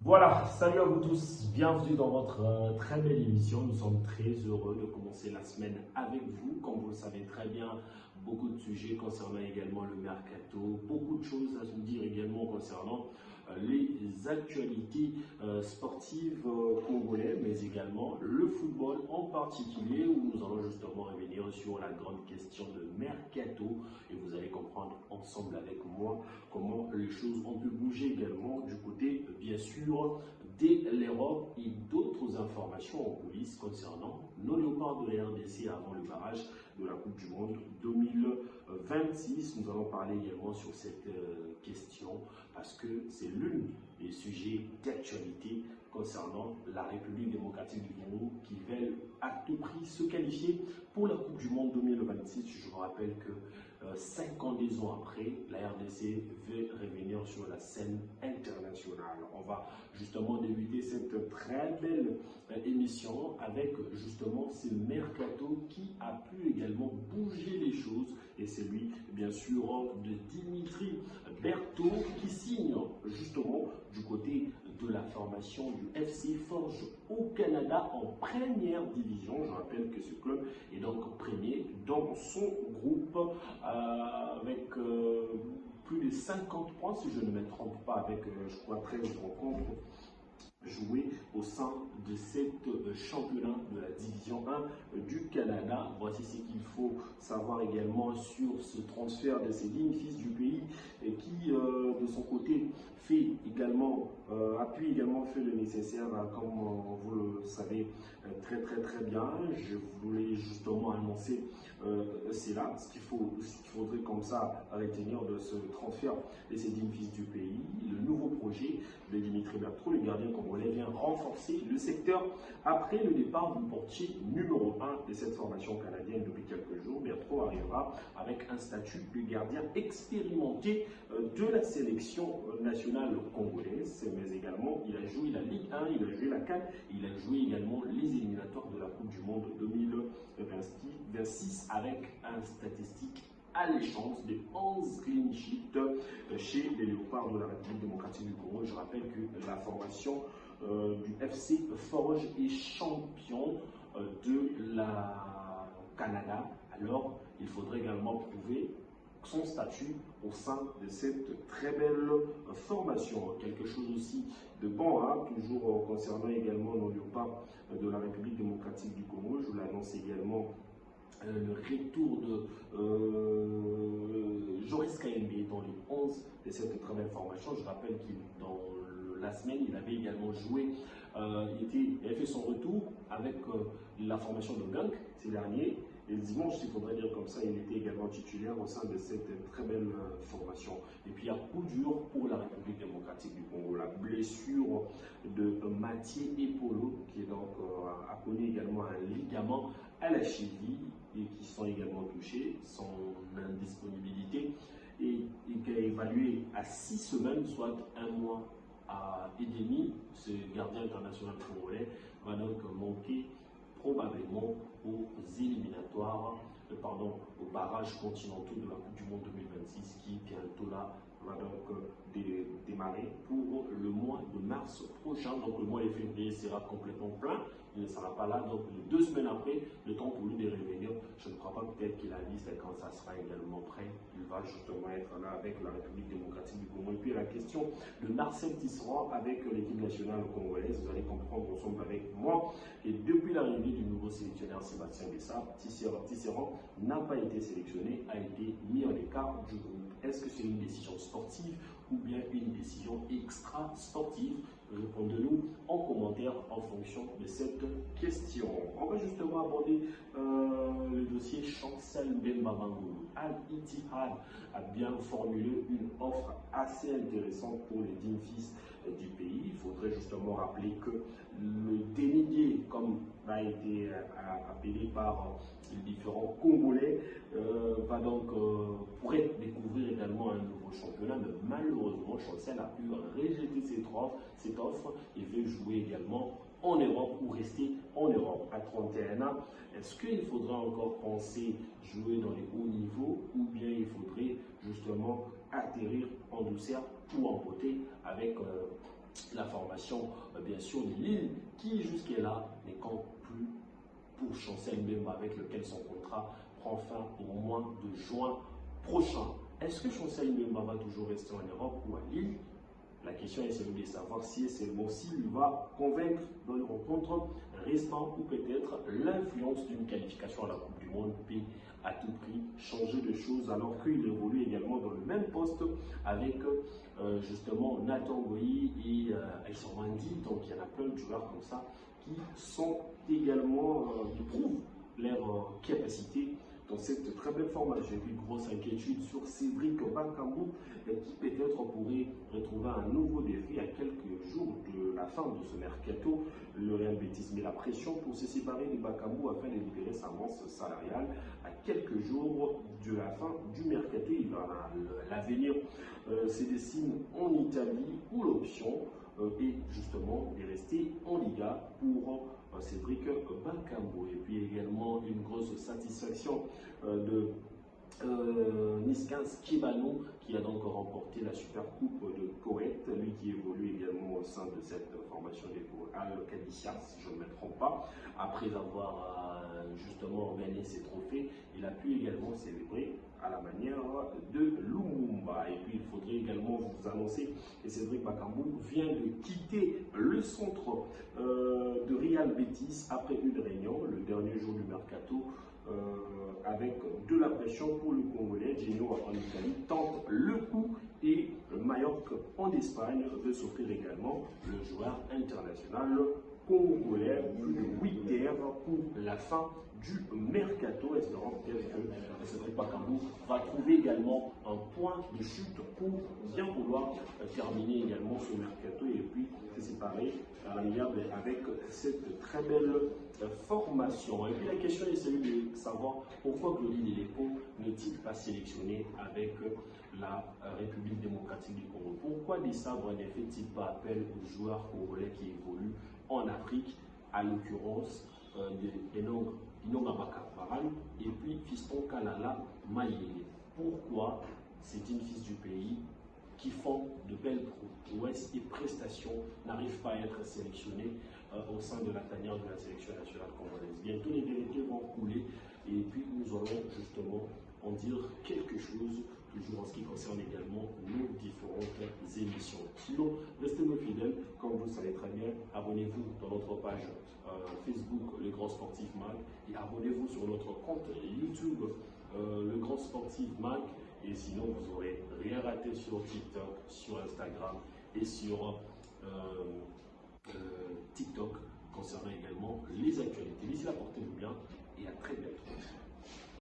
Voilà, salut à vous tous, bienvenue dans votre très belle émission. Nous sommes très heureux de commencer la semaine avec vous. Comme vous le savez très bien, beaucoup de sujets concernant également le mercato, beaucoup de choses à se dire également concernant les actualités sportives congolais, mais également le football en particulier, où nous allons justement revenir sur la grande question de mercato et vous allez comprendre ensemble avec moi comment les choses ont pu bouger également du côté, bien sûr, de l'Europe et d'autres informations en coulisses concernant nos léopards de la RDC avant le barrage de la Coupe du Monde 2026. Nous allons parler également sur cette question parce que c'est l'une des sujets d'actualité concernant la République démocratique du Congo qui veulent à tout prix se qualifier pour la Coupe du Monde 2026. Je vous rappelle que 52 ans après, la RDC veut revenir sur la scène internationale. On va justement débuter cette très belle émission avec justement ce mercato qui a pu également bouger les choses et c'est lui bien sûr de Dimitri Berthaud qui signe justement du côté de la formation du FC Forge au Canada en première division. Je rappelle que ce club est donc premier dans son groupe avec plus de 50 points, si je ne me trompe pas, avec je crois 13 rencontres jouées au sein de cette championnat de la division 1 du Canada. Voici ce qu'il faut savoir également sur ce transfert de ces dignes fils du pays et qui de son côté fait également, appuie également fait le nécessaire comme vous le savez très bien. Je voulais justement annoncer cela, ce qu'il faudrait comme ça retenir de ce transfert de ces dignes fils du pays. Le nouveau projet de Dimitri Berthaud, le gardien congolais, vient renforcer le secteur après le départ du portier numéro 1 de cette formation canadienne depuis quelques jours. Berthaud arrivera avec un statut de gardien expérimenté de la sélection nationale congolaise, mais également il a joué la Ligue 1, il a joué la CAN, il a joué également les éliminatoires de la Coupe du Monde 2026 avec un statistique alléchante de 11 clean sheets chez les léopards de la République démocratique du Congo. Je rappelle que la formation du FC Forge est champion de la Canada. Alors, il faudrait également prouver son statut au sein de cette très belle formation. Quelque chose aussi de bon, hein, toujours concernant également nos léopards de la République démocratique du Congo. Je vous l'annonce également le retour de Joris Kayembe dans les 11 de cette très belle formation. Je rappelle qu'il dans la semaine, il avait également joué, il avait fait son retour avec la formation de Gunk ces derniers. Et le dimanche, il faudrait dire comme ça, il était également titulaire au sein de cette très belle formation. Et puis, il y a coup dur pour la République démocratique du Congo. La blessure de Mathieu Epolo, qui est donc, a connu également un ligament à la cheville et qui sont également touchés, son indisponibilité et qui est évalué à 6 semaines, soit un mois et demi. Ce gardien international congolais va donc manquer probablement aux éliminatoires, aux barrages continentaux de la Coupe du Monde 2026 qui bientôt là va donc démarrer pour le mois de mars prochain. Donc le mois de février sera complètement plein. Il ne sera pas là. Donc 2 semaines après, le temps pour lui de revenir. Je ne crois pas peut-être qu'il a liste quand ça sera également prêt. Il va justement être là avec la République démocratique du Congo. Et puis la question de Marcel Tisserand avec l'équipe nationale congolaise. Vous allez comprendre ensemble avec moi. Et depuis l'arrivée du nouveau sélectionneur Sébastien Bessa, Tisserand n'a pas été sélectionné, a été mis en écart du groupe. Est-ce que c'est une décision sportive ou bien une décision extra-sportive? Répondez-nous en commentaire en fonction de cette question. On va justement aborder le dossier Chancel Mbemba Bangoulou. Al-Ittihad a bien formulé une offre assez intéressante pour les dignes fils du pays. Il faudrait justement rappeler que le dénier, comme a été appelé par les différents Congolais, pourrait découvrir également un nouveau championnat, mais malheureusement, Chancel a pu rejeter cette offre et veut jouer également en Europe ou rester en Europe à 31 ans. Est-ce qu'il faudra encore penser jouer dans les hauts niveaux ou bien il faudrait justement atterrir en douceur ou en beauté avec la formation, bien sûr, de Lille, qui jusqu'à-là n'est qu'en plus pour Chancel Mbemba, avec lequel son contrat prend fin au mois de juin prochain. Est-ce que Chancel Mbemba va toujours rester en Europe ou à Lille? La question est celle de savoir si seulement s'il va convaincre dans les rencontres restantes ou peut-être l'influence d'une qualification à la Coupe du Monde peut à tout prix changer de choses alors qu'il évolue également dans le même poste avec justement Nathan Goyi et Aïssa Wandi. Donc il y en a plein de joueurs comme ça qui sont également, qui prouvent leur capacité dans cette très belle formation. J'ai vu une grosse inquiétude sur Cédric Bakambu qui peut-être pourrait retrouver un nouveau défi à quelques jours de la fin de ce mercato. Le Real Betis met la pression pour se séparer de Bakambu afin de libérer sa masse salariale à quelques jours de la fin du mercato. L'avenir se dessine en Italie où l'option est justement de rester en Liga pour Cédric Bakambu. Et puis également une grosse satisfaction de Niskan Skibano qui a donc remporté la Super Coupe de Koweït, lui qui évolue également au sein de cette formation des Al-Qadissia, si je ne me trompe pas. Après avoir justement gagné ses trophées, il a pu également célébrer à la manière de Lumumba. Et puis il faudrait également vous annoncer que Cédric Bakambu vient de quitter le centre de Real Betis après une réunion le dernier jour du mercato avec de la pression pour le Congolais. Gino en Italie tente le coup et Mallorca en Espagne veut s'offrir également le joueur international congolais. Plus de 8 heures pour la fin du mercato, espérant peut-être que Cédric Bakambu va trouver également un point de chute pour bien pouvoir terminer également ce mercato et puis se séparer avec cette très belle formation. Et puis la question est celle de savoir pourquoi Glody Deleko n'est-il pas sélectionné avec la République démocratique du Congo. Pourquoi Desabre ne fait-il pas appel aux joueurs congolais qui évoluent en Afrique, à l'occurrence Inonga Bakaparan et puis Fiston Kalala Mayele. Pourquoi ces fils du pays qui font de belles prouesses et prestations n'arrivent pas à être sélectionnés au sein de la tanière de la sélection nationale congolaise? Bientôt les vérités vont couler et puis nous allons justement en dire quelque chose, toujours en ce qui concerne également nos différentes émissions. Sinon, restez-nous fidèles, comme vous le savez très bien, abonnez-vous dans notre page Facebook, Le Grand Sportif Mag, et abonnez-vous sur notre compte YouTube, Le Grand Sportif Mag, et sinon vous n'aurez rien raté sur TikTok, sur Instagram et sur TikTok concernant également les actualités. D'ici là, portez-vous bien